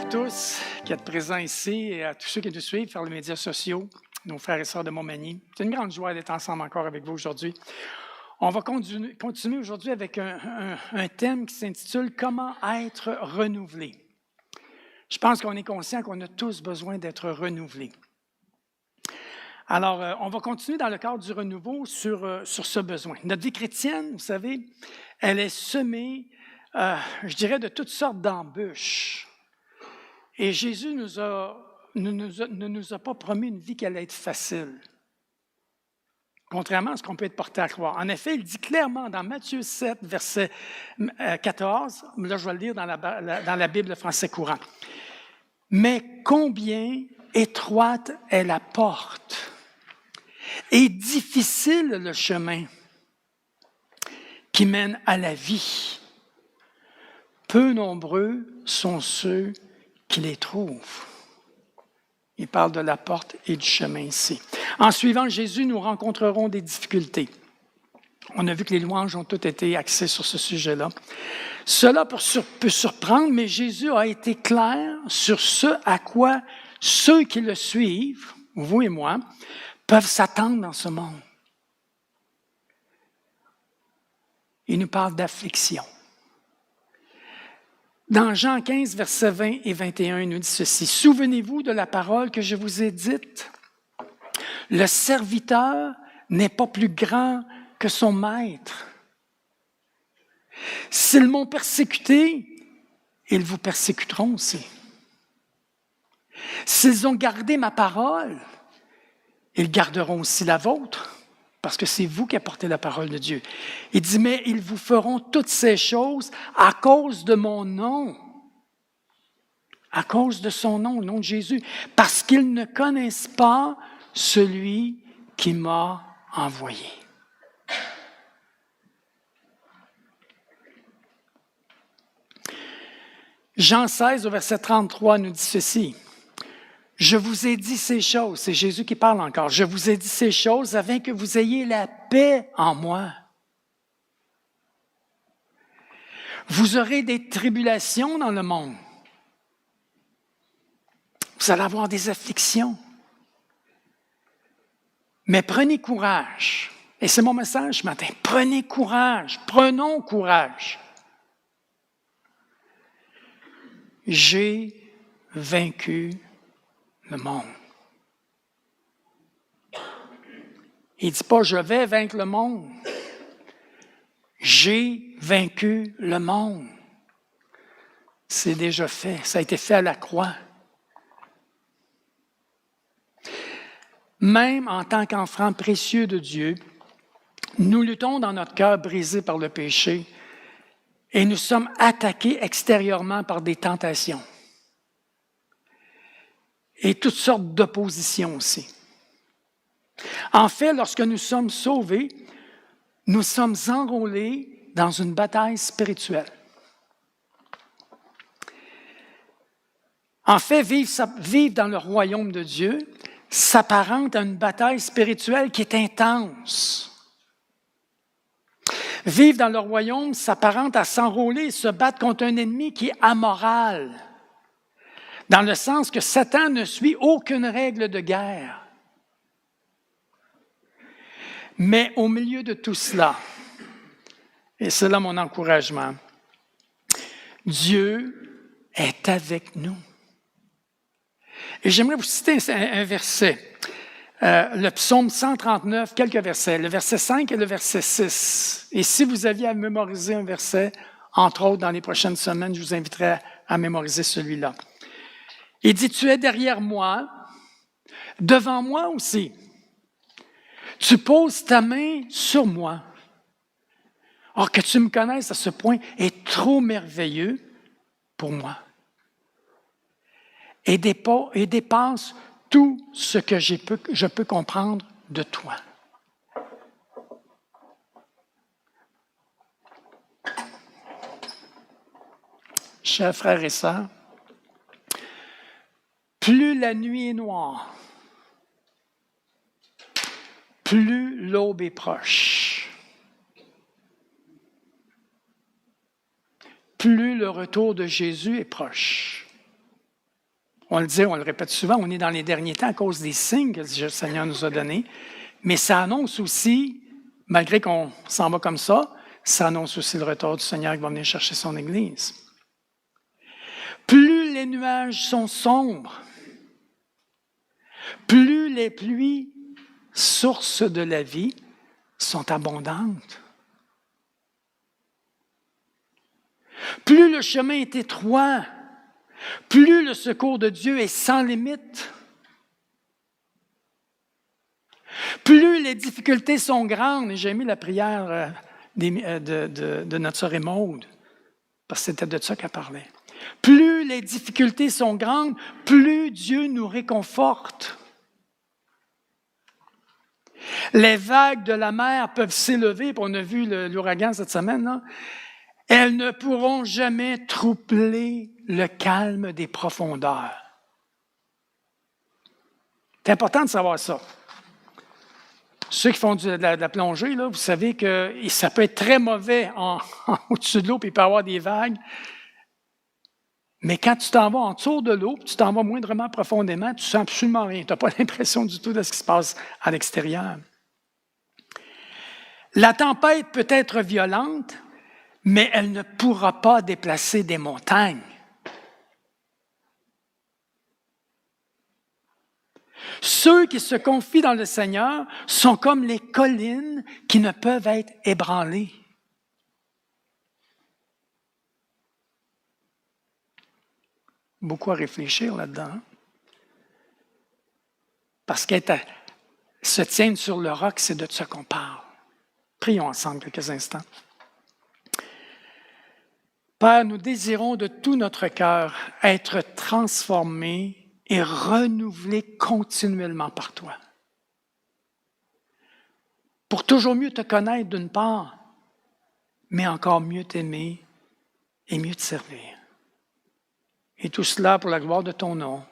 vous tous qui êtes présents ici et à tous ceux qui nous suivent par les médias sociaux, nos frères et sœurs de Montmagny. C'est une grande joie d'être ensemble encore avec vous aujourd'hui. On va continuer aujourd'hui avec un thème qui s'intitule « Comment être renouvelé ». Je pense qu'on est conscient qu'on a tous besoin d'être renouvelés. Alors, on va continuer dans le cadre du renouveau sur ce besoin. Notre vie chrétienne, vous savez, elle est semée, je dirais, de toutes sortes d'embûches. Et Jésus ne nous a pas promis une vie qui allait être facile, contrairement à ce qu'on peut être porté à croire. En effet, il dit clairement dans Matthieu 7, verset 14, là je vais le lire dans la Bible français courant. « Mais combien étroite est la porte et difficile le chemin qui mène à la vie. Peu nombreux sont ceux qui les trouvent. » Il parle de la porte et du chemin ici. En suivant Jésus, nous rencontrerons des difficultés. On a vu que les louanges ont toutes été axées sur ce sujet-là. Cela peut surprendre, mais Jésus a été clair sur ce à quoi ceux qui le suivent, vous et moi, peuvent s'attendre dans ce monde. Il nous parle d'affliction. Dans Jean 15, versets 20 et 21, il nous dit ceci. « Souvenez-vous de la parole que je vous ai dite. Le serviteur n'est pas plus grand que son maître. S'ils m'ont persécuté, ils vous persécuteront aussi. S'ils ont gardé ma parole, ils garderont aussi la vôtre, parce que c'est vous qui apportez la parole de Dieu. » Il dit, mais ils vous feront toutes ces choses à cause de mon nom, à cause de son nom, le nom de Jésus, parce qu'ils ne connaissent pas celui qui m'a envoyé. Jean 16, au verset 33, nous dit ceci. « Je vous ai dit ces choses, c'est Jésus qui parle encore, je vous ai dit ces choses afin que vous ayez la paix en moi. Vous aurez des tribulations dans le monde. Vous allez avoir des afflictions. Mais prenez courage. » Et c'est mon message ce matin. Prenez courage, prenons courage. J'ai vaincu le monde. Il ne dit pas « je vais vaincre le monde ». J'ai vaincu le monde. C'est déjà fait. Ça a été fait à la croix. Même en tant qu'enfants précieux de Dieu, nous luttons dans notre cœur brisé par le péché et nous sommes attaqués extérieurement par des tentations et toutes sortes d'oppositions aussi. En fait, lorsque nous sommes sauvés, nous sommes enrôlés dans une bataille spirituelle. En fait, vivre dans le royaume de Dieu s'apparente à une bataille spirituelle qui est intense. Vivre dans le royaume s'apparente à s'enrôler et se battre contre un ennemi qui est amoral, dans le sens que Satan ne suit aucune règle de guerre. Mais au milieu de tout cela, et c'est là mon encouragement, Dieu est avec nous. Et j'aimerais vous citer un verset, le psaume 139, quelques versets, le verset 5 et le verset 6. Et si vous aviez à mémoriser un verset, entre autres dans les prochaines semaines, je vous inviterai à mémoriser celui-là. Il dit, « Tu es derrière moi, devant moi aussi. Tu poses ta main sur moi. Or, que tu me connaisses à ce point est trop merveilleux pour moi. Et dépasse tout ce que je peux comprendre de toi. » Chers frères et sœurs, plus la nuit est noire, plus l'aube est proche. Plus le retour de Jésus est proche. On le dit, on le répète souvent, on est dans les derniers temps à cause des signes que le Seigneur nous a donnés, mais ça annonce aussi, malgré qu'on s'en va comme ça annonce aussi le retour du Seigneur qui va venir chercher son Église. Plus les nuages sont sombres, plus les pluies, source de la vie, sont abondantes. Plus le chemin est étroit, plus le secours de Dieu est sans limite. Plus les difficultés sont grandes, et j'ai mis la prière de notre sœur Maude, parce que c'était de ça qu'elle parlait. Plus les difficultés sont grandes, plus Dieu nous réconforte. Les vagues de la mer peuvent s'élever, puis on a vu l'ouragan cette semaine, là. Elles ne pourront jamais troubler le calme des profondeurs. C'est important de savoir ça. Ceux qui font de la plongée, là, vous savez que ça peut être très mauvais au-dessus de l'eau, puis il peut y avoir des vagues. Mais quand tu t'en vas en dessous de l'eau, tu t'en vas moindrement profondément, tu ne sens absolument rien. Tu n'as pas l'impression du tout de ce qui se passe à l'extérieur. La tempête peut être violente, mais elle ne pourra pas déplacer des montagnes. Ceux qui se confient dans le Seigneur sont comme les collines qui ne peuvent être ébranlées. Beaucoup à réfléchir là-dedans. Parce qu'être se tiennent sur le roc, c'est de ça qu'on parle. Prions ensemble quelques instants. Père, nous désirons de tout notre cœur être transformés et renouvelés continuellement par toi. Pour toujours mieux te connaître d'une part, mais encore mieux t'aimer et mieux te servir. Et tout cela pour la gloire de ton nom,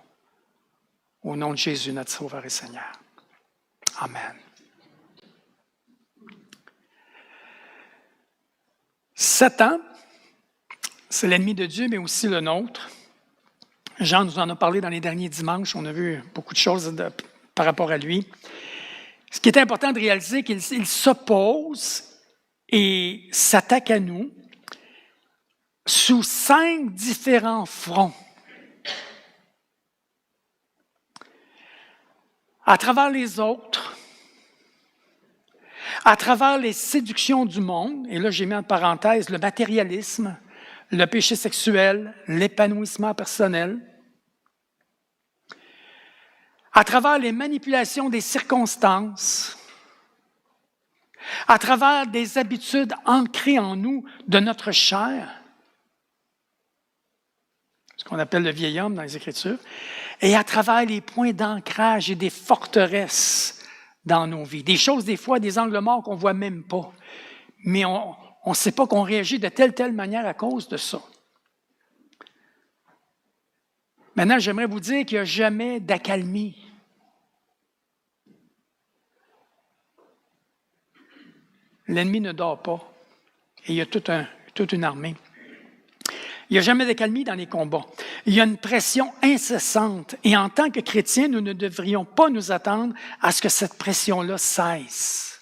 au nom de Jésus, notre Sauveur et Seigneur. Amen. Satan, c'est l'ennemi de Dieu, mais aussi le nôtre. Jean nous en a parlé dans les derniers dimanches. On a vu beaucoup de choses par rapport à lui. Ce qui est important de réaliser, c'est qu'il s'oppose et s'attaque à nous sous 5 différents fronts. À travers les autres, à travers les séductions du monde, et là j'ai mis en parenthèse le matérialisme, le péché sexuel, l'épanouissement personnel, à travers les manipulations des circonstances, à travers des habitudes ancrées en nous de notre chair, ce qu'on appelle le vieil homme dans les Écritures, et à travers les points d'ancrage et des forteresses dans nos vies. Des choses, des fois, des angles morts qu'on ne voit même pas. Mais on ne sait pas qu'on réagit de telle manière à cause de ça. Maintenant, j'aimerais vous dire qu'il n'y a jamais d'accalmie. L'ennemi ne dort pas. Et il y a toute une armée. Il n'y a jamais d'accalmie dans les combats. Il y a une pression incessante. Et en tant que chrétiens, nous ne devrions pas nous attendre à ce que cette pression-là cesse.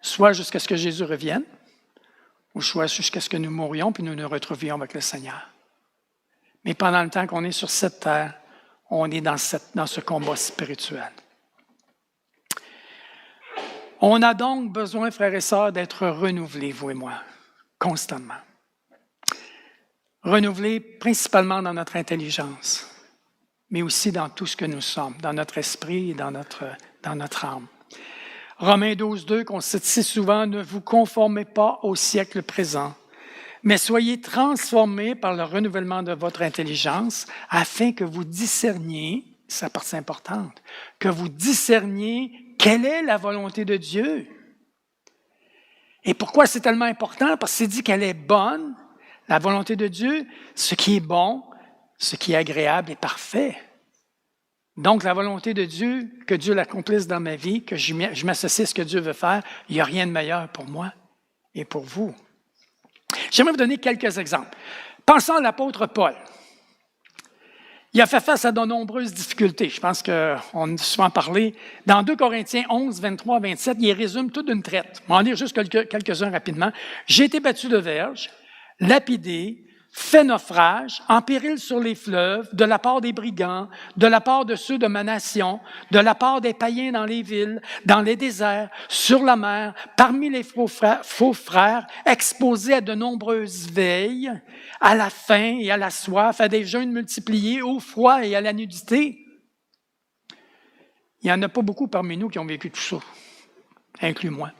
Soit jusqu'à ce que Jésus revienne, ou soit jusqu'à ce que nous mourions puis nous nous retrouvions avec le Seigneur. Mais pendant le temps qu'on est sur cette terre, on est dans ce combat spirituel. On a donc besoin, frères et sœurs, d'être renouvelés, vous et moi, constamment. Renouvelés principalement dans notre intelligence, mais aussi dans tout ce que nous sommes, dans notre esprit et dans notre âme. Romains 12, 2, qu'on cite si souvent, « Ne vous conformez pas au siècle présent, mais soyez transformés par le renouvellement de votre intelligence, afin que vous discerniez, c'est la partie importante, que vous discerniez quelle est la volonté de Dieu. » Et pourquoi c'est tellement important? Parce que c'est dit qu'elle est bonne, la volonté de Dieu, ce qui est bon, ce qui est agréable et parfait. Donc, la volonté de Dieu, que Dieu l'accomplisse dans ma vie, que je m'associe à ce que Dieu veut faire, il n'y a rien de meilleur pour moi et pour vous. J'aimerais vous donner quelques exemples. Pensons à l'apôtre Paul. Il a fait face à de nombreuses difficultés. Je pense qu'on a souvent parlé. Dans 2 Corinthiens 11, 23, 27, il résume tout d'une traite. On va en lire juste quelques-uns rapidement. « J'ai été battu de verge, lapidé, fait naufrage, en péril sur les fleuves, de la part des brigands, de la part de ceux de ma nation, de la part des païens dans les villes, dans les déserts, sur la mer, parmi les faux frères, exposé à de nombreuses veilles, à la faim et à la soif, à des jeûnes multipliés, au froid et à la nudité. » Il n'y en a pas beaucoup parmi nous qui ont vécu tout ça, inclus moi.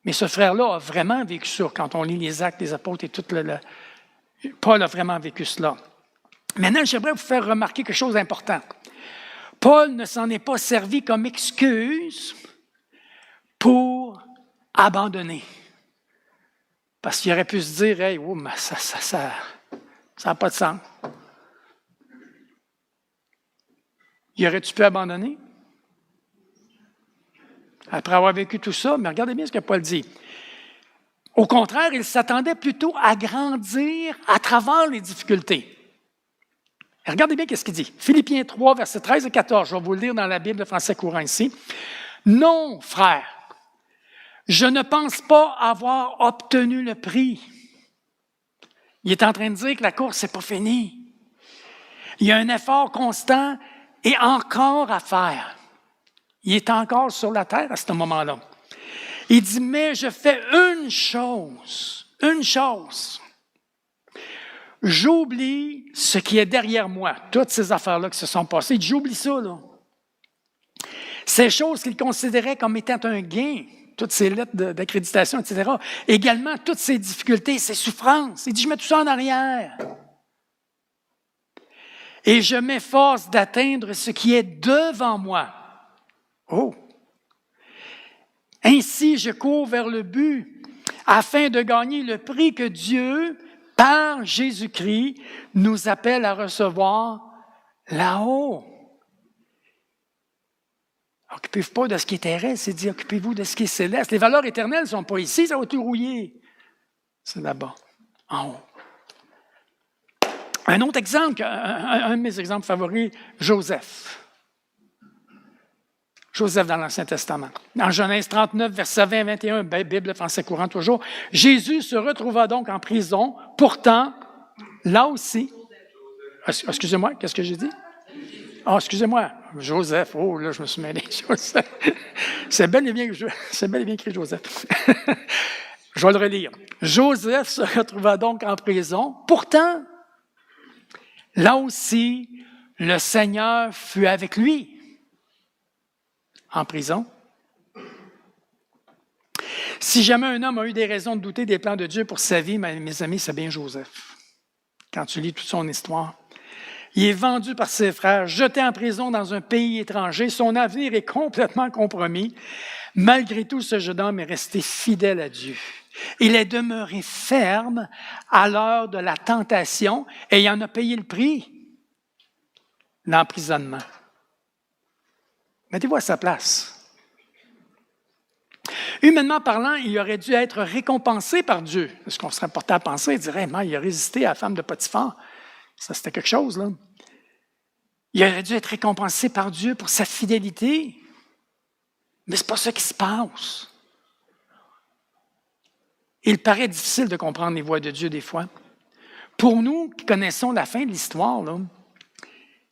Mais ce frère-là a vraiment vécu ça quand on lit les Actes des Apôtres et tout Paul a vraiment vécu cela. Maintenant, j'aimerais vous faire remarquer quelque chose d'important. Paul ne s'en est pas servi comme excuse pour abandonner. Parce qu'il aurait pu se dire, « Hey, oh, mais ça n'a pas de sens. » Il aurait-tu pu abandonner? Après avoir vécu tout ça, mais regardez bien ce que Paul dit. Au contraire, il s'attendait plutôt à grandir à travers les difficultés. Et regardez bien ce qu'il dit. Philippiens 3, versets 13 et 14. Je vais vous le lire dans la Bible de français courant ici. « Non, frère, je ne pense pas avoir obtenu le prix. » Il est en train de dire que la course n'est pas finie. Il y a un effort constant et encore à faire. Il est encore sur la terre à ce moment-là. Il dit, mais je fais une chose. J'oublie ce qui est derrière moi, toutes ces affaires-là qui se sont passées. Il dit, j'oublie ça, là. Ces choses qu'il considérait comme étant un gain, toutes ces lettres d'accréditation, etc. Également, toutes ces difficultés, ces souffrances. Il dit, je mets tout ça en arrière. Et je m'efforce d'atteindre ce qui est devant moi. Oh! Ainsi, je cours vers le but afin de gagner le prix que Dieu, par Jésus-Christ, nous appelle à recevoir là-haut. Occupez-vous pas de ce qui est terrestre, c'est dit occupez-vous de ce qui est céleste. Les valeurs éternelles ne sont pas ici, ça va tout rouiller. C'est là-bas, en haut. Un autre exemple, un de mes exemples favoris, Joseph. Joseph dans l'Ancien Testament. Dans Genèse 39, versets 20 et 21, Bible français courant toujours, Jésus se retrouva donc en prison. Pourtant, là aussi... Excusez-moi, qu'est-ce que j'ai dit? Ah, excusez-moi, Joseph. Oh, là, je me suis mêlé. Joseph. C'est bel et bien écrit Joseph. Je vais le relire. Joseph se retrouva donc en prison. Pourtant, là aussi, le Seigneur fut avec lui. En prison. Si jamais un homme a eu des raisons de douter des plans de Dieu pour sa vie, mes amis, c'est bien Joseph. Quand tu lis toute son histoire. Il est vendu par ses frères, jeté en prison dans un pays étranger. Son avenir est complètement compromis. Malgré tout, ce jeune homme est resté fidèle à Dieu. Il est demeuré ferme à l'heure de la tentation et il en a payé le prix, l'emprisonnement. Mettez-vous à sa place. Humainement parlant, il aurait dû être récompensé par Dieu. Ce qu'on serait porté à penser, il dirait, il a résisté à la femme de Potiphar. Ça, c'était quelque chose, là. Il aurait dû être récompensé par Dieu pour sa fidélité. Mais ce n'est pas ça qui se passe. Il paraît difficile de comprendre les voies de Dieu des fois. Pour nous qui connaissons la fin de l'histoire, là,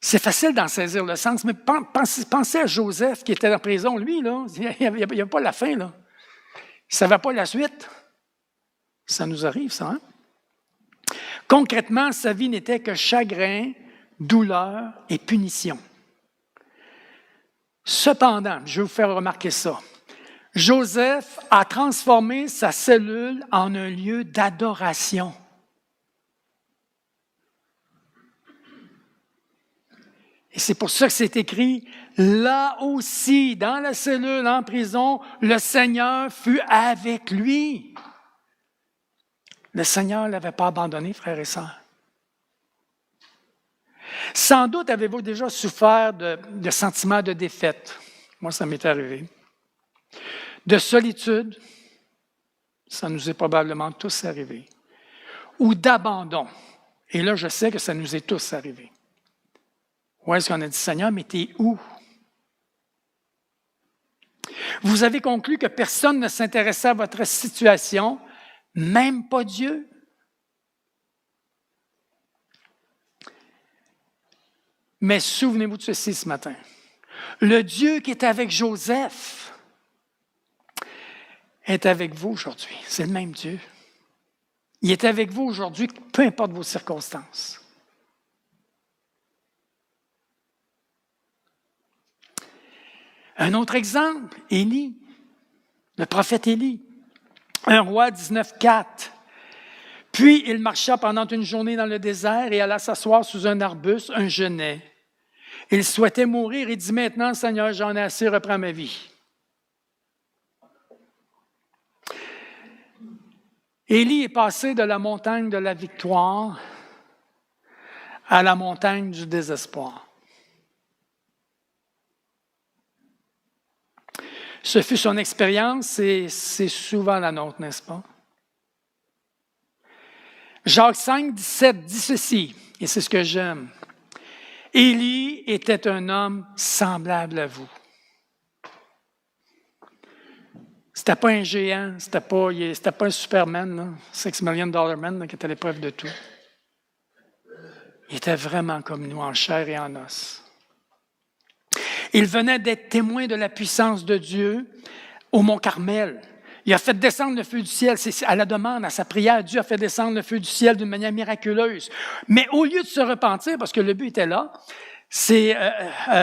c'est facile d'en saisir le sens, mais pensez à Joseph qui était en prison. Lui, là, il n'y avait pas la fin. Là. Il ne savait pas la suite. Ça nous arrive, ça. Hein? Concrètement, sa vie n'était que chagrin, douleur et punition. Cependant, je vais vous faire remarquer ça. Joseph a transformé sa cellule en un lieu d'adoration. Et c'est pour ça que c'est écrit, là aussi, dans la cellule, en prison, le Seigneur fut avec lui. Le Seigneur ne l'avait pas abandonné, frères et sœurs. Sans doute avez-vous déjà souffert de sentiments de défaite. Moi, ça m'est arrivé. De solitude, ça nous est probablement tous arrivé. Ou d'abandon. Et là, je sais que ça nous est tous arrivé. Où est-ce qu'on a dit, Seigneur, mais t'es où? Vous avez conclu que personne ne s'intéressait à votre situation, même pas Dieu. Mais souvenez-vous de ceci ce matin. Le Dieu qui était avec Joseph est avec vous aujourd'hui. C'est le même Dieu. Il est avec vous aujourd'hui, peu importe vos circonstances. Un autre exemple, Élie, le prophète Élie. 1 Roi 19,4. Puis il marcha pendant une journée dans le désert et alla s'asseoir sous un arbuste, un genêt. Il souhaitait mourir et dit, maintenant, Seigneur, j'en ai assez, reprends ma vie. Élie est passé de la montagne de la victoire à la montagne du désespoir. Ce fut son expérience et c'est souvent la nôtre, n'est-ce pas? Jacques 5, 17 dit ceci, et c'est ce que j'aime. Élie était un homme semblable à vous. C'était pas un géant, c'était pas un Superman, là, $6 million man là, qui était à l'épreuve de tout. Il était vraiment comme nous, en chair et en os. Il venait d'être témoin de la puissance de Dieu au mont Carmel. Il a fait descendre le feu du ciel. C'est à la demande, à sa prière, Dieu a fait descendre le feu du ciel d'une manière miraculeuse. Mais au lieu de se repentir, parce que le but était là, c'est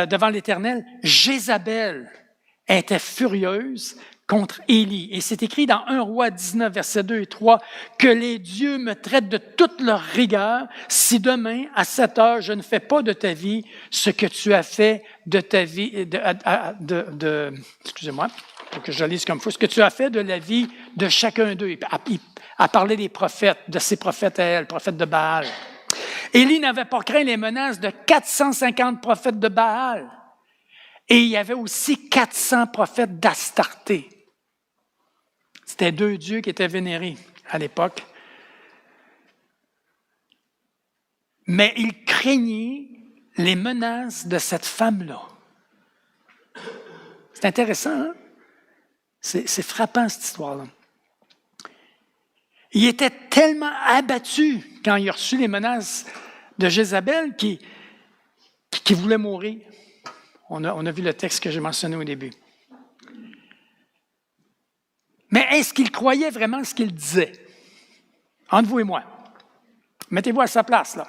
devant l'Éternel, Jézabel était furieuse contre Élie. Et c'est écrit dans 1 Roi 19, versets 2 et 3, « Que les dieux me traitent de toute leur rigueur si demain, à 7 heures, je ne fais pas de ta vie ce que tu as fait de ta vie, excusez-moi, il faut que je lise comme il faut, ce que tu as fait de la vie de chacun d'eux. » À parler des prophètes, de ses prophètes à elle, prophètes de Baal. Élie n'avait pas craint les menaces de 450 prophètes de Baal. Et il y avait aussi 400 prophètes d'Astarté. C'était 2 dieux qui étaient vénérés à l'époque. Mais il craignait les menaces de cette femme-là. C'est intéressant, hein? C'est frappant, cette histoire-là. Il était tellement abattu quand il a reçu les menaces de Jézabel qu'il voulait mourir. On a vu le texte que j'ai mentionné au début. Mais est-ce qu'il croyait vraiment ce qu'il disait? Entre vous et moi. Mettez-vous à sa place, là.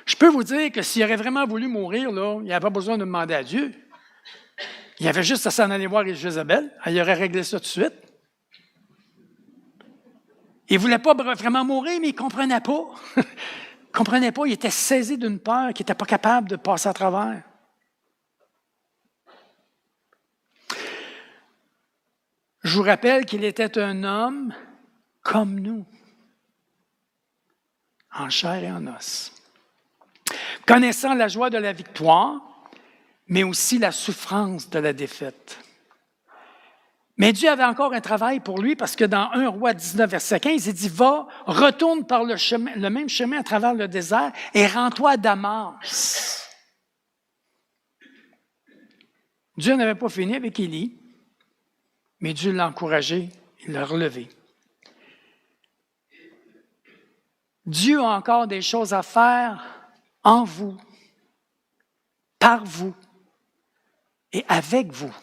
Je peux vous dire que s'il aurait vraiment voulu mourir, là, il n'avait pas besoin de demander à Dieu. Il avait juste à s'en aller voir Jézabel. Il aurait réglé ça tout de suite. Il ne voulait pas vraiment mourir, mais il ne comprenait pas. Il ne comprenait pas. Il était saisi d'une peur qu'il n'était pas capable de passer à travers. Je vous rappelle qu'il était un homme comme nous, en chair et en os, connaissant la joie de la victoire, mais aussi la souffrance de la défaite. Mais Dieu avait encore un travail pour lui parce que dans 1 Roi 19, verset 15, il dit, « Va, retourne par le même chemin à travers le désert et rends-toi à Damas. » Dieu n'avait pas fini avec Élie, mais Dieu l'a encouragé, il l'a relevé. Dieu a encore des choses à faire en vous, par vous et avec vous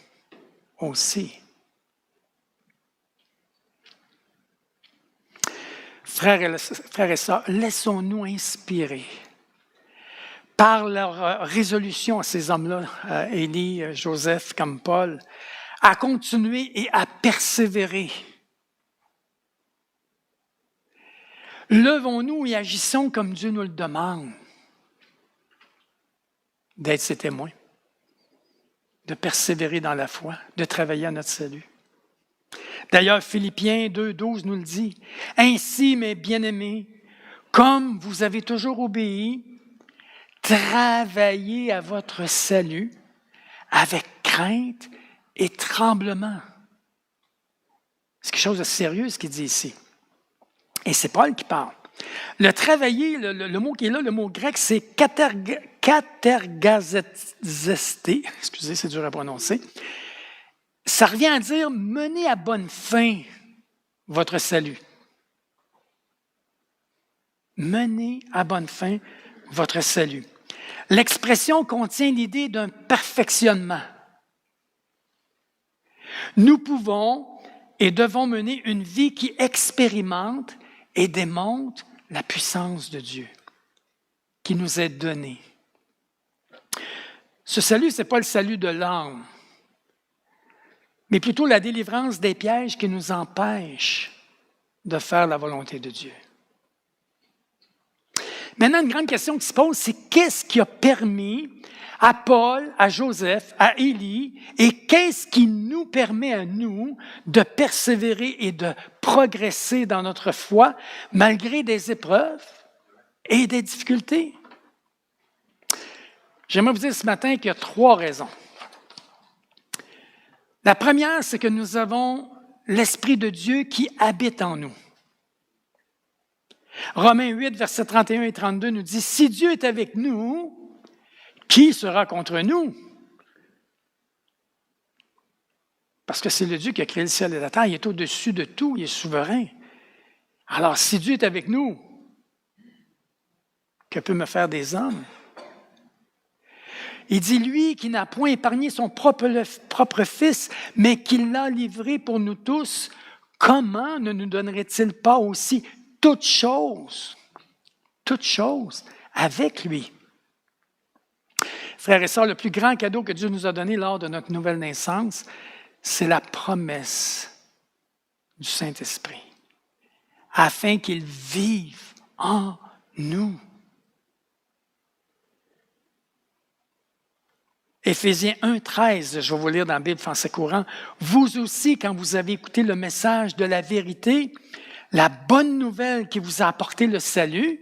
aussi. Frères et sœurs, laissons-nous inspirer par leur résolution à ces hommes-là, Élie, Joseph, comme Paul, à continuer et à persévérer. Levons-nous et agissons comme Dieu nous le demande, d'être ses témoins, de persévérer dans la foi, de travailler à notre salut. D'ailleurs, Philippiens 2,12 nous le dit. « Ainsi, mes bien-aimés, comme vous avez toujours obéi, travaillez à votre salut avec crainte et tremblement. » C'est quelque chose de sérieux ce qu'il dit ici. Et c'est Paul qui parle. Le travailler, le mot qui est là, le mot grec, c'est katergazesté. Excusez, c'est dur à prononcer. Ça revient à dire « menez à bonne fin votre salut ». Menez à bonne fin votre salut. L'expression contient l'idée d'un perfectionnement. Nous pouvons et devons mener une vie qui expérimente et démontre la puissance de Dieu qui nous est donnée. Ce salut, ce n'est pas le salut de l'âme, mais plutôt la délivrance des pièges qui nous empêchent de faire la volonté de Dieu. Maintenant, une grande question qui se pose, c'est qu'est-ce qui a permis à Paul, à Joseph, à Élie, et qu'est-ce qui nous permet à nous de persévérer et de progresser dans notre foi malgré des épreuves et des difficultés? J'aimerais vous dire ce matin qu'il y a 3 raisons. La première, c'est que nous avons l'Esprit de Dieu qui habite en nous. Romains 8, versets 31 et 32 nous dit « Si Dieu est avec nous, qui sera contre nous? » Parce que c'est le Dieu qui a créé le ciel et la terre, il est au-dessus de tout, il est souverain. Alors, si Dieu est avec nous, que peut me faire des hommes? Il dit, lui qui n'a point épargné son propre Fils, mais qui l'a livré pour nous tous, comment ne nous donnerait-il pas aussi toutes choses avec lui? Frères et sœurs, le plus grand cadeau que Dieu nous a donné lors de notre nouvelle naissance, c'est la promesse du Saint-Esprit, afin qu'il vive en nous. Éphésiens 1, 13, je vais vous lire dans la Bible français courant. « Vous aussi, quand vous avez écouté le message de la vérité, la bonne nouvelle qui vous a apporté le salut,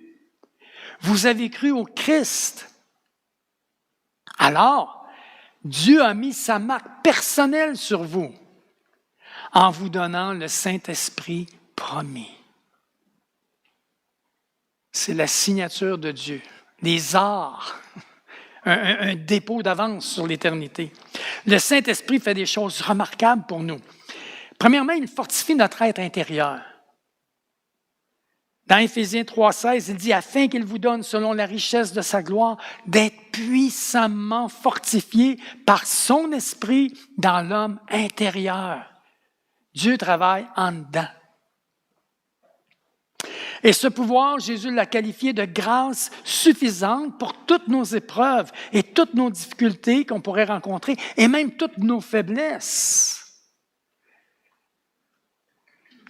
vous avez cru au Christ. Alors, Dieu a mis sa marque personnelle sur vous en vous donnant le Saint-Esprit promis. » C'est la signature de Dieu, les arts. Un dépôt d'avance sur l'éternité. Le Saint-Esprit fait des choses remarquables pour nous. Premièrement, il fortifie notre être intérieur. Dans Éphésiens 3,16, il dit « Afin qu'il vous donne, selon la richesse de sa gloire, d'être puissamment fortifié par son esprit dans l'homme intérieur. » Dieu travaille en dedans. Et ce pouvoir, Jésus l'a qualifié de grâce suffisante pour toutes nos épreuves et toutes nos difficultés qu'on pourrait rencontrer, et même toutes nos faiblesses.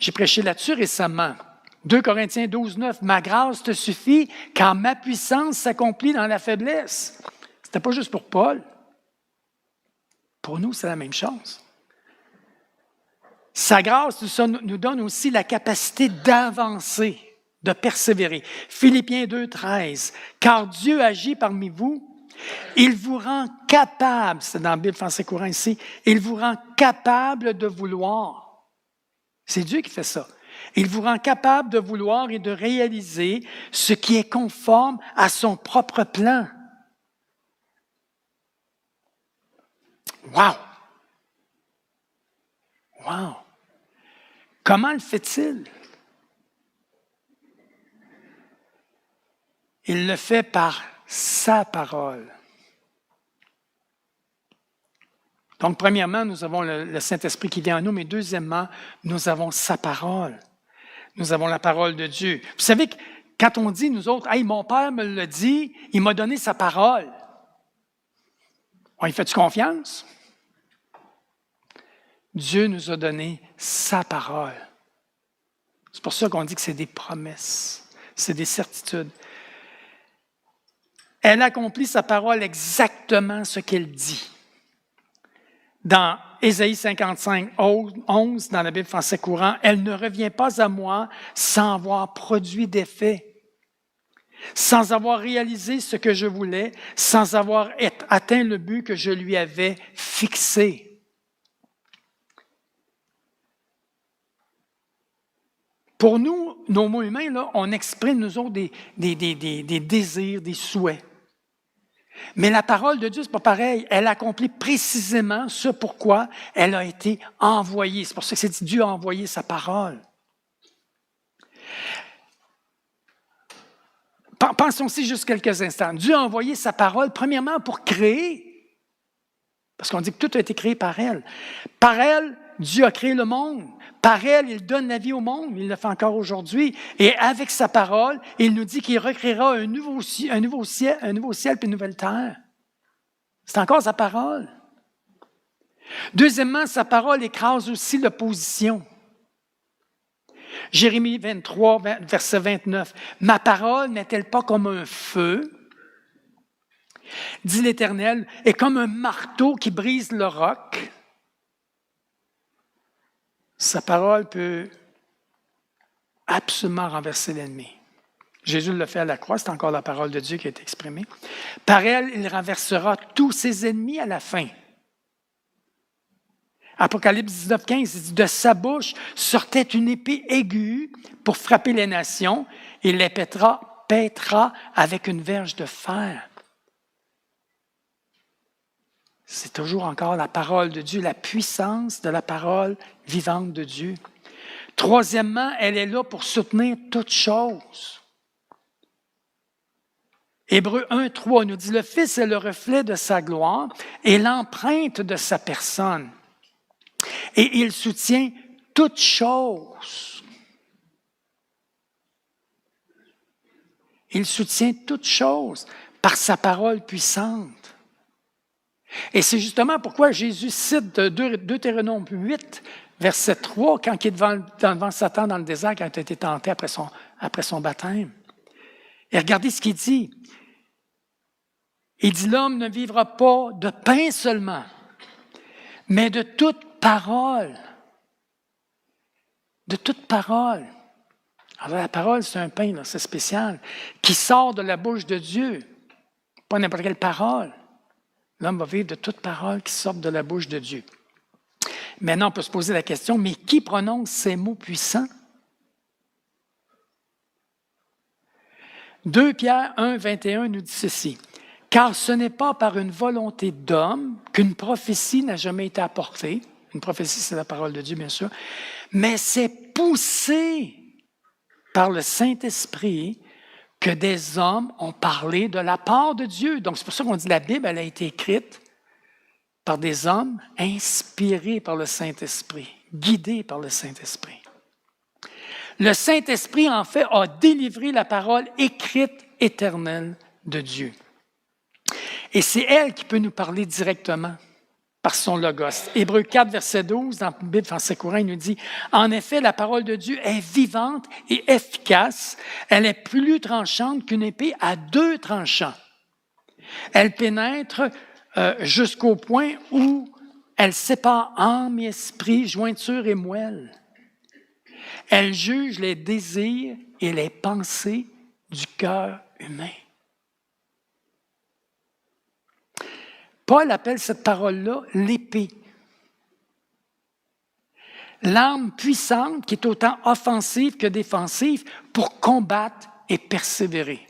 J'ai prêché là-dessus récemment. 2 Corinthiens 12, 9, « Ma grâce te suffit, car ma puissance s'accomplit dans la faiblesse. » Ce n'était pas juste pour Paul. Pour nous, c'est la même chose. Sa grâce nous donne aussi la capacité d'avancer, de persévérer. Philippiens 2, 13, « Car Dieu agit parmi vous, il vous rend capable, c'est dans la Bible français courant ici, il vous rend capable de vouloir. » C'est Dieu qui fait ça. Il vous rend capable de vouloir et de réaliser ce qui est conforme à son propre plan. Wow! Wow! Comment le fait-il? Il le fait par sa parole. Donc, premièrement, nous avons le Saint-Esprit qui vient en nous, mais deuxièmement, nous avons sa parole. Nous avons la parole de Dieu. Vous savez que quand on dit, nous autres, « Hey, mon Père me l'a dit, il m'a donné sa parole. » On y fait-tu confiance? Dieu nous a donné sa parole. C'est pour ça qu'on dit que c'est des promesses, c'est des certitudes. Elle accomplit sa parole exactement ce qu'elle dit. Dans Ésaïe 55, 11, dans la Bible français courant, « Elle ne revient pas à moi sans avoir produit d'effet, sans avoir réalisé ce que je voulais, sans avoir atteint le but que je lui avais fixé. » Pour nous, nos mots humains, là, on exprime, nous autres, des désirs, des souhaits. Mais la parole de Dieu, c'est pas pareil. Elle accomplit précisément ce pourquoi elle a été envoyée. C'est pour ça que c'est dit Dieu a envoyé sa parole. Pensons-y juste quelques instants. Dieu a envoyé sa parole, premièrement, pour créer. Parce qu'on dit que tout a été créé par elle. Par elle, Dieu a créé le monde. Par elle, il donne la vie au monde. Il le fait encore aujourd'hui. Et avec sa parole, il nous dit qu'il recréera un nouveau ciel et une nouvelle terre. C'est encore sa parole. Deuxièmement, sa parole écrase aussi l'opposition. Jérémie 23, verset 29. « Ma parole n'est-elle pas comme un feu, dit l'Éternel, et comme un marteau qui brise le roc? » Sa parole peut absolument renverser l'ennemi. Jésus le fait à la croix, c'est encore la parole de Dieu qui est exprimée. Par elle, il renversera tous ses ennemis à la fin. Apocalypse 19, 15, il dit « De sa bouche sortait une épée aiguë pour frapper les nations, et les pètera avec une verge de fer. » C'est toujours encore la parole de Dieu, la puissance de la parole vivante de Dieu. Troisièmement, elle est là pour soutenir toutes choses. Hébreux 1, 3 nous dit « Le Fils est le reflet de sa gloire et l'empreinte de sa personne. Et il soutient toutes choses. » Il soutient toutes choses par sa parole puissante. Et c'est justement pourquoi Jésus cite Deutéronome 8, verset 3, quand il est devant Satan dans le désert, quand il a été tenté après son baptême. Et regardez ce qu'il dit. Il dit « L'homme ne vivra pas de pain seulement, mais de toute parole. » De toute parole. Alors la parole, c'est un pain, là, c'est spécial, qui sort de la bouche de Dieu. Pas n'importe quelle parole. L'homme va vivre de toute parole qui sort de la bouche de Dieu. Maintenant, on peut se poser la question, mais qui prononce ces mots puissants? 2 Pierre 1, 21 nous dit ceci. « Car ce n'est pas par une volonté d'homme qu'une prophétie n'a jamais été apportée. » Une prophétie, c'est la parole de Dieu, bien sûr. « Mais c'est poussé par le Saint-Esprit que des hommes ont parlé de la part de Dieu. » Donc, c'est pour ça qu'on dit que la Bible, elle a été écrite par des hommes inspirés par le Saint-Esprit, guidés par le Saint-Esprit. Le Saint-Esprit, en fait, a délivré la parole écrite éternelle de Dieu. Et c'est elle qui peut nous parler directement par son logos. Hébreux 4, verset 12, dans la Bible français courant, il nous dit « En effet, la parole de Dieu est vivante et efficace. Elle est plus tranchante qu'une épée à 2 tranchants. Elle pénètre jusqu'au point où elle sépare âme et esprit, jointure et moelle. Elle juge les désirs et les pensées du cœur humain. » Paul appelle cette parole-là l'épée. L'arme puissante qui est autant offensive que défensive pour combattre et persévérer.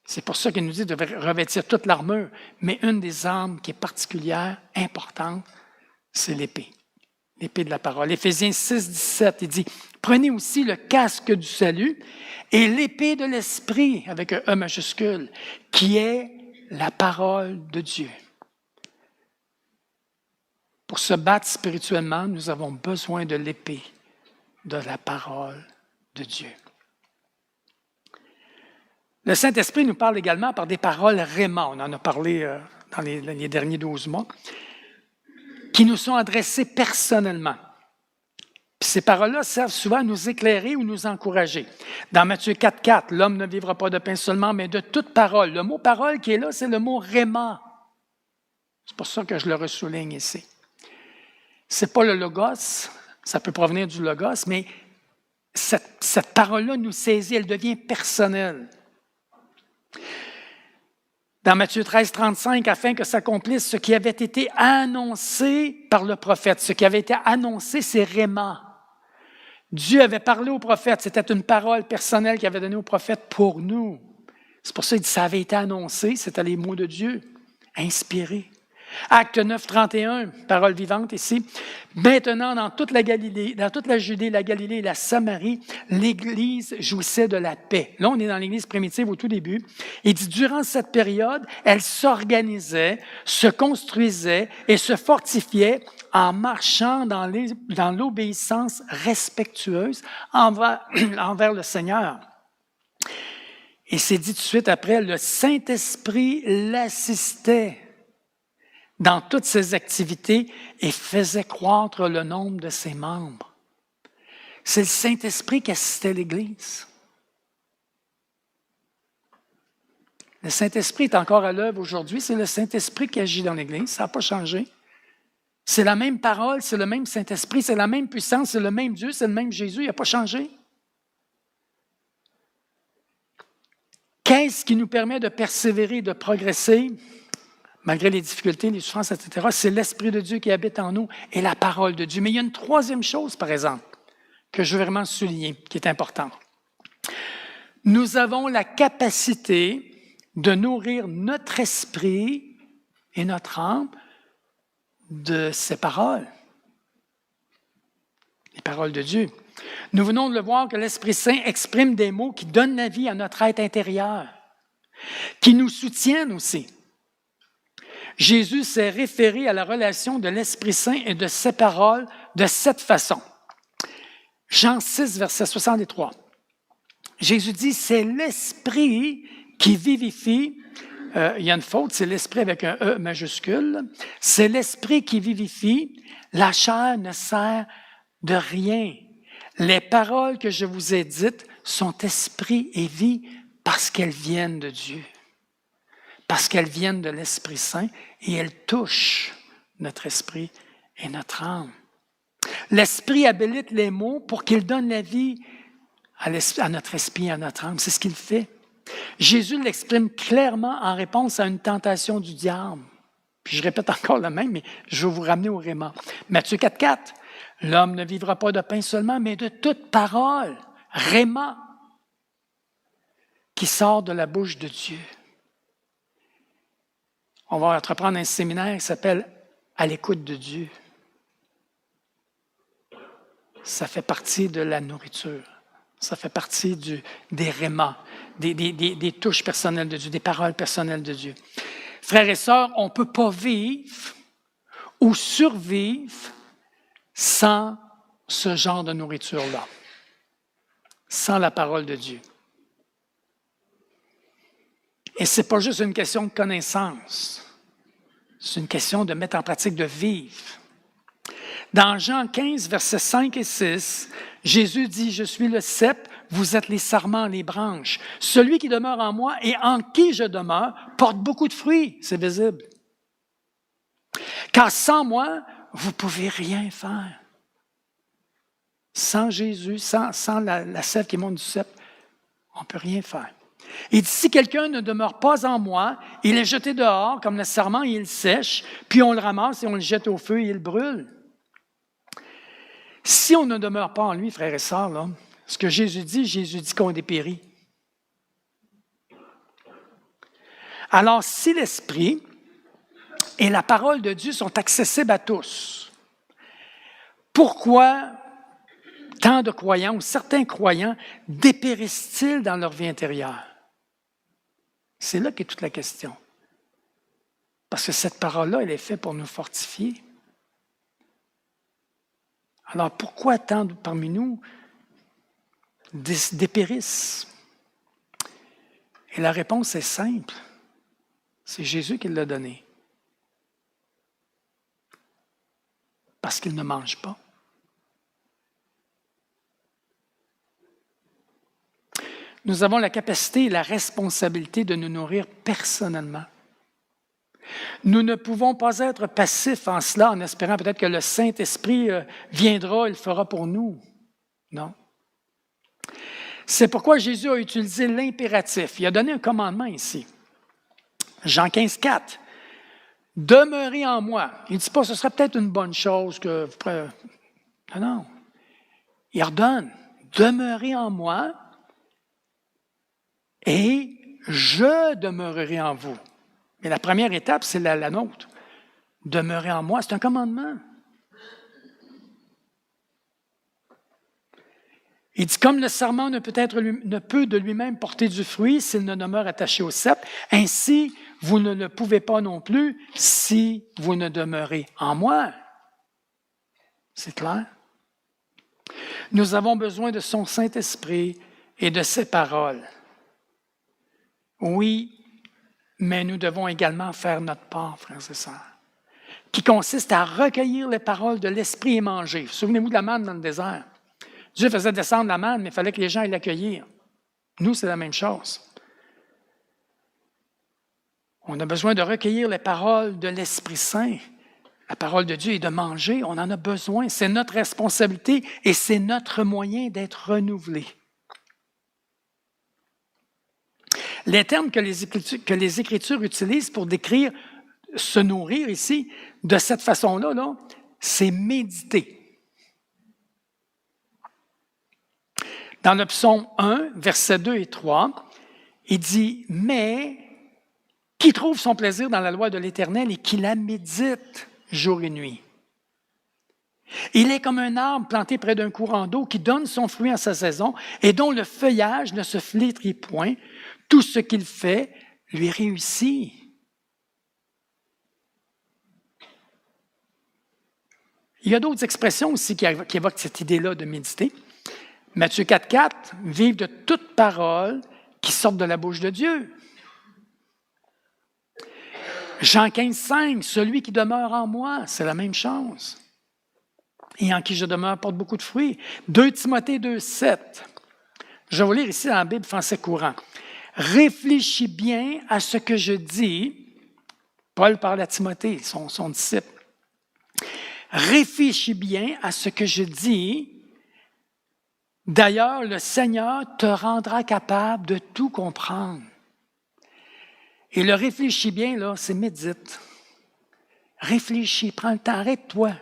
C'est pour ça qu'il nous dit de revêtir toute l'armure, mais une des armes qui est particulière, importante, c'est l'épée. L'épée de la parole. Éphésiens 6, 17, il dit « Prenez aussi le casque du salut et l'épée de l'esprit, avec un E majuscule, qui est la parole de Dieu. » Pour se battre spirituellement, nous avons besoin de l'épée, de la parole de Dieu. Le Saint-Esprit nous parle également par des paroles réma, on en a parlé dans les derniers 12 mois, qui nous sont adressées personnellement. Puis ces paroles-là servent souvent à nous éclairer ou nous encourager. Dans Matthieu 4, 4, l'homme ne vivra pas de pain seulement, mais de toute parole. Le mot parole qui est là, c'est le mot réma. C'est pour ça que je le ressouligne ici. C'est pas le logos, ça peut provenir du logos, mais cette parole-là nous saisit, elle devient personnelle. Dans Matthieu 13, 35, afin que s'accomplisse ce qui avait été annoncé par le prophète. Ce qui avait été annoncé, c'est réma. Dieu avait parlé au prophète. C'était une parole personnelle qu'il avait donnée au prophète pour nous. C'est pour ça qu'il dit ça avait été annoncé. C'était les mots de Dieu, inspirés. Acte 9, 31, parole vivante ici. Maintenant, dans toute la Galilée, dans toute la Judée, la Galilée et la Samarie, l'Église jouissait de la paix. Là, on est dans l'Église primitive au tout début. Il dit, durant cette période, elle s'organisait, se construisait et se fortifiait en marchant dans l'obéissance respectueuse envers le Seigneur. Et c'est dit tout de suite après, le Saint-Esprit l'assistait dans toutes ses activités et faisait croître le nombre de ses membres. C'est le Saint-Esprit qui assistait l'Église. Le Saint-Esprit est encore à l'œuvre aujourd'hui. C'est le Saint-Esprit qui agit dans l'Église. Ça n'a pas changé. C'est la même parole, c'est le même Saint-Esprit, c'est la même puissance, c'est le même Dieu, c'est le même Jésus. Il n'a pas changé. Qu'est-ce qui nous permet de persévérer, de progresser, malgré les difficultés, les souffrances, etc.? C'est l'Esprit de Dieu qui habite en nous et la parole de Dieu. Mais il y a une troisième chose, par exemple, que je veux vraiment souligner, qui est importante. Nous avons la capacité de nourrir notre esprit et notre âme de ces paroles, les paroles de Dieu. Nous venons de le voir que l'Esprit Saint exprime des mots qui donnent la vie à notre être intérieur, qui nous soutiennent aussi. Jésus s'est référé à la relation de l'Esprit Saint et de ses paroles de cette façon. Jean 6, verset 63. Jésus dit, c'est l'Esprit qui vivifie. Il y a une faute, c'est l'Esprit avec un E majuscule. C'est l'Esprit qui vivifie. La chair ne sert de rien. Les paroles que je vous ai dites sont esprit et vie parce qu'elles viennent de Dieu, parce qu'elles viennent de l'Esprit Saint et elles touchent notre esprit et notre âme. L'Esprit habilite les mots pour qu'il donne la vie à notre esprit et à notre âme. C'est ce qu'il fait. Jésus l'exprime clairement en réponse à une tentation du diable. Puis je répète encore le même, mais je vais vous ramener au Réma. Matthieu 4, 4. L'homme ne vivra pas de pain seulement, mais de toute parole, Réma, qui sort de la bouche de Dieu. On va entreprendre un séminaire qui s'appelle « À l'écoute de Dieu ». Ça fait partie de la nourriture. Ça fait partie des rémas, des touches personnelles de Dieu, des paroles personnelles de Dieu. Frères et sœurs, on ne peut pas vivre ou survivre sans ce genre de nourriture-là, sans la parole de Dieu. Et ce n'est pas juste une question de connaissance, c'est une question de mettre en pratique, de vivre. Dans Jean 15, versets 5 et 6, Jésus dit, « Je suis le cep, vous êtes les sarments, les branches. Celui qui demeure en moi et en qui je demeure porte beaucoup de fruits. » C'est visible. « Car sans moi, vous ne pouvez rien faire. » Sans Jésus, sans la sève qui monte du cep, on ne peut rien faire. Il dit, si quelqu'un ne demeure pas en moi, il est jeté dehors comme le sarment et il sèche, puis on le ramasse et on le jette au feu et il brûle. Si on ne demeure pas en lui, frères et sœurs, là, ce que Jésus dit qu'on dépérit. Alors, si l'Esprit et la parole de Dieu sont accessibles à tous, pourquoi tant de croyants ou certains croyants dépérissent-ils dans leur vie intérieure? C'est là qu'est toute la question. Parce que cette parole-là, elle est faite pour nous fortifier. Alors, pourquoi tant parmi nous dépérissent? Et la réponse est simple. C'est Jésus qui l'a donné. Parce qu'ils ne mangent pas. Nous avons la capacité et la responsabilité de nous nourrir personnellement. Nous ne pouvons pas être passifs en cela, en espérant peut-être que le Saint-Esprit viendra et le fera pour nous. Non. C'est pourquoi Jésus a utilisé l'impératif. Il a donné un commandement ici. Jean 15, 4. « Demeurez en moi. » Il ne dit pas, ce serait peut-être une bonne chose que vous... Non. Il ordonne, demeurez en moi et je demeurerai en vous. Mais la première étape, c'est la nôtre. Demeurer en moi, c'est un commandement. Il dit, comme le sarment ne peut de lui-même porter du fruit s'il ne demeure attaché au cep, ainsi vous ne le pouvez pas non plus si vous ne demeurez en moi. C'est clair? Nous avons besoin de son Saint-Esprit et de ses paroles. Oui, mais nous devons également faire notre part, frères et sœurs, qui consiste à recueillir les paroles de l'Esprit et manger. Souvenez-vous de la manne dans le désert. Dieu faisait descendre la manne, mais il fallait que les gens aillent l'accueillir. Nous, c'est la même chose. On a besoin de recueillir les paroles de l'Esprit Saint, la parole de Dieu, et de manger. On en a besoin. C'est notre responsabilité et c'est notre moyen d'être renouvelés. Les termes que les Écritures utilisent pour décrire se nourrir ici, de cette façon-là, c'est méditer. Dans le psaume 1, versets 2 et 3, il dit « Mais qui trouve son plaisir dans la loi de l'Éternel et qui la médite jour et nuit. Il est comme un arbre planté près d'un courant d'eau qui donne son fruit en sa saison et dont le feuillage ne se flétrit point. Tout ce qu'il fait lui réussit. » Il y a d'autres expressions aussi qui évoquent cette idée-là de méditer. Matthieu 4,4, « Vive de toute parole qui sortent de la bouche de Dieu. » Jean 15,5, « Celui qui demeure en moi », c'est la même chose. Et en qui je demeure porte beaucoup de fruits. 2 Timothée 2,7, je vais vous lire ici dans la Bible français courant. « Réfléchis bien à ce que je dis. » Paul parle à Timothée, son disciple. « Réfléchis bien à ce que je dis. D'ailleurs, le Seigneur te rendra capable de tout comprendre. » Et le réfléchis bien, là, c'est médite. Réfléchis, prends le temps, arrête-toi.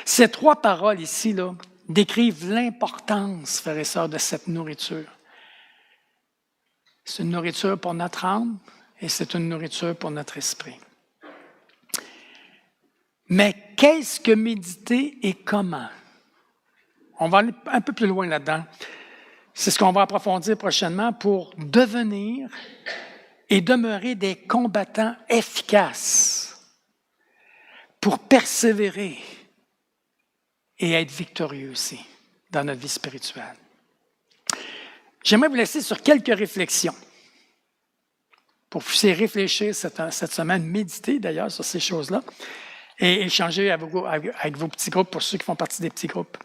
Ces 3 paroles ici, là, décrivent l'importance, frères et sœurs, de cette nourriture. C'est une nourriture pour notre âme et c'est une nourriture pour notre esprit. Mais qu'est-ce que méditer et comment? On va aller un peu plus loin là-dedans. C'est ce qu'on va approfondir prochainement pour devenir et demeurer des combattants efficaces, pour persévérer et être victorieux aussi dans notre vie spirituelle. J'aimerais vous laisser sur quelques réflexions pour que vous puissiez réfléchir cette semaine, méditer d'ailleurs sur ces choses-là et échanger avec vos petits groupes pour ceux qui font partie des petits groupes.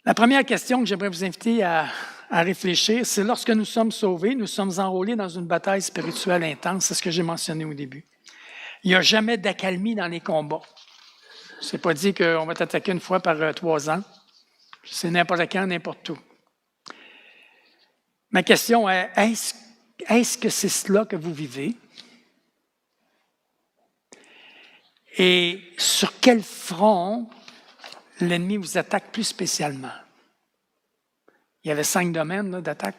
La première question que j'aimerais vous inviter à réfléchir, c'est lorsque nous sommes sauvés, nous sommes enrôlés dans une bataille spirituelle intense, c'est ce que j'ai mentionné au début. Il n'y a jamais d'accalmie dans les combats. Ce n'est pas dit qu'on va t'attaquer une fois par 3 ans. C'est n'importe quand, n'importe où. Ma question est, est-ce que c'est cela que vous vivez? Et sur quel front l'ennemi vous attaque plus spécialement? Il y avait 5 domaines d'attaque.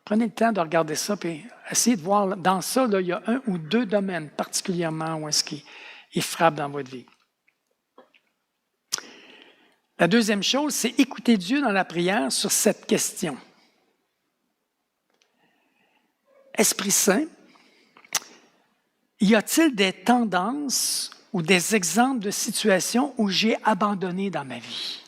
Prenez le temps de regarder ça et essayez de voir. Dans ça, là, il y a 1 ou 2 domaines particulièrement où est-ce qu'il frappe dans votre vie. La deuxième chose, c'est écouter Dieu dans la prière sur cette question. Esprit Saint, y a-t-il des tendances ou des exemples de situations où j'ai abandonné dans ma vie?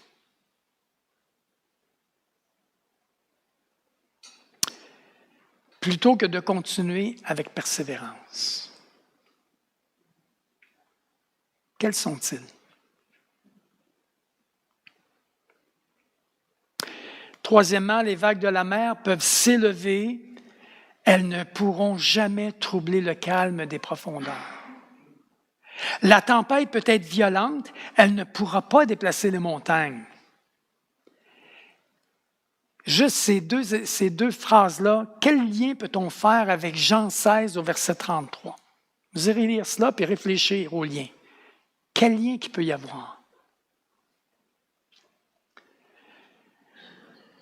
Plutôt que de continuer avec persévérance. Quels sont-ils? Troisièmement, les vagues de la mer peuvent s'élever. Elles ne pourront jamais troubler le calme des profondeurs. La tempête peut être violente, elle ne pourra pas déplacer les montagnes. Juste ces deux phrases-là, quel lien peut-on faire avec Jean 16 au verset 33? Vous irez lire cela puis réfléchir au lien. Quel lien qu'il peut y avoir?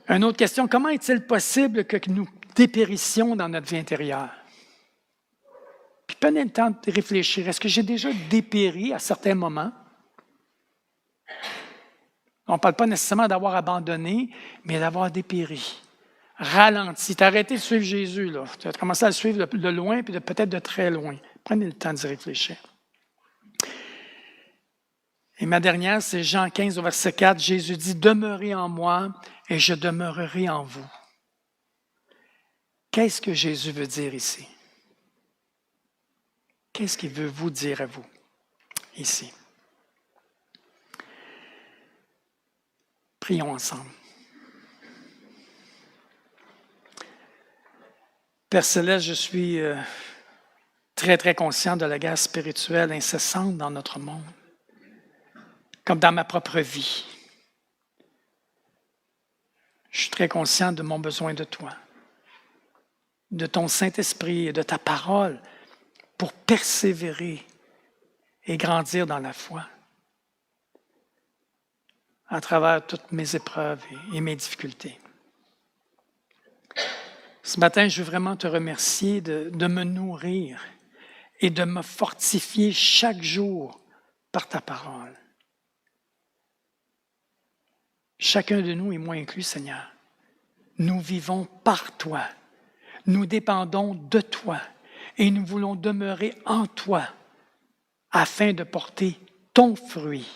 Une autre question, comment est-il possible que nous dépérissions dans notre vie intérieure? Puis prenez le temps de réfléchir. Est-ce que j'ai déjà dépéri à certains moments? On ne parle pas nécessairement d'avoir abandonné, mais d'avoir dépéri, ralenti. Tu as arrêté de suivre Jésus, là. Tu as commencé à le suivre de loin, puis peut-être de très loin. Prenez le temps d'y réfléchir. Et ma dernière, c'est Jean 15, au verset 4. Jésus dit, « Demeurez en moi et je demeurerai en vous. » Qu'est-ce que Jésus veut dire ici? Qu'est-ce qu'il veut vous dire à vous ici? Prions ensemble. Père Céleste, je suis très, très conscient de la guerre spirituelle incessante dans notre monde, comme dans ma propre vie. Je suis très conscient de mon besoin de toi, de ton Saint-Esprit et de ta parole pour persévérer et grandir dans la foi à travers toutes mes épreuves et mes difficultés. Ce matin, je veux vraiment te remercier de me nourrir et de me fortifier chaque jour par ta parole. Chacun de nous, et moi inclus, Seigneur, nous vivons par toi. Nous dépendons de toi et nous voulons demeurer en toi afin de porter ton fruit.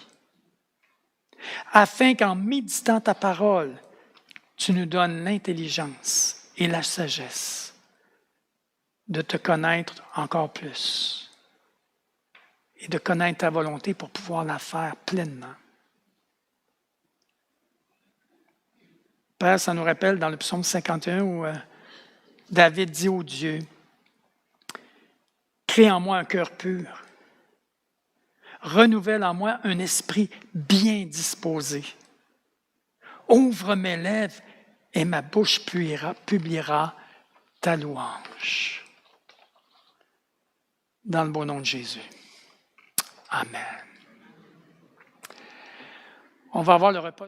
Afin qu'en méditant ta parole, tu nous donnes l'intelligence et la sagesse de te connaître encore plus et de connaître ta volonté pour pouvoir la faire pleinement. Père, ça nous rappelle dans le psaume 51 où David dit au Dieu, « Crée en moi un cœur pur, renouvelle en moi un esprit bien disposé, ouvre mes lèvres et ma bouche publiera ta louange. » Dans le beau nom de Jésus. Amen. On va avoir le repas.